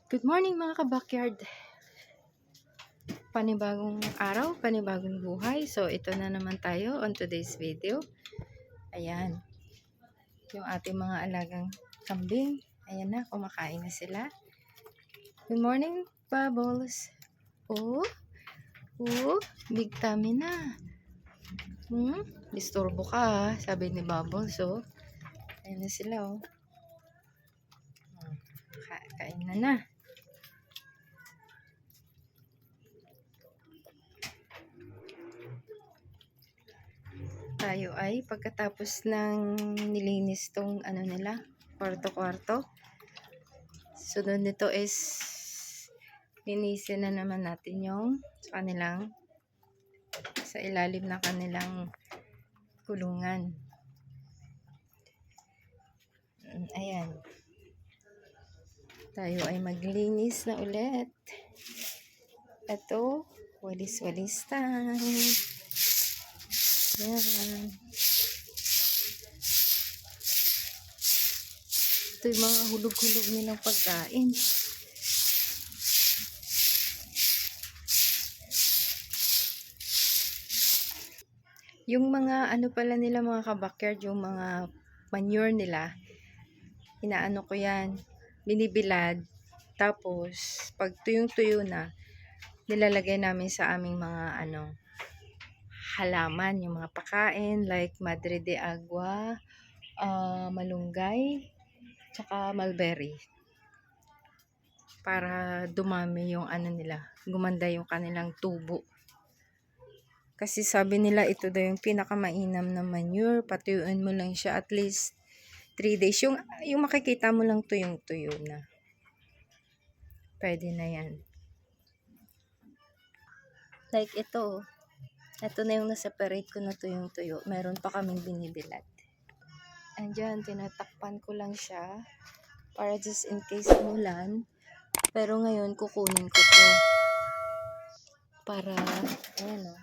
Good morning mga ka-backyard. Panibagong araw, panibagong buhay. So ito na naman tayo on today's video. Ayan. Yung ating mga alagang kambing. Ayan na, kumakain na sila. Good morning, Bubbles. Oh, big tummy na. Disturbo ka ha, sabi ni Bubbles. So, ayan na sila oh. Kain na. Tayo ay pagkatapos ng nilinis tong nila, kwarto-kwarto. Sunod nito is linisin na naman natin yung kanilang sa ilalim ng kanilang kulungan. Ayan. Tayo ay maglinis na ulit. Ito, walis-walis time. Yan. Ito yung mga hulog-hulog nilang pagkain. Yung mga pala nila mga ka-backyard, yung mga manure nila, inaano ko yan, binibilad. Tapos, pag tuyong-tuyo na, nilalagay namin sa aming mga halaman, yung mga pakain like madre de agua, malunggay, tsaka mulberry, para dumami yung nila, gumanda yung kanilang tubo. Kasi sabi nila ito daw yung pinakamainam na manure. Patuyuin mo lang siya at least 3 days, yung makikita mo lang tuyong-tuyo na, pwede na yan. Like ito na yung na-separate ko na tuyong-tuyo. Meron pa kaming binibilad. Andyan, tinatakpan ko lang siya para just in case umulan. Pero ngayon, kukunin ko to para, ayan o.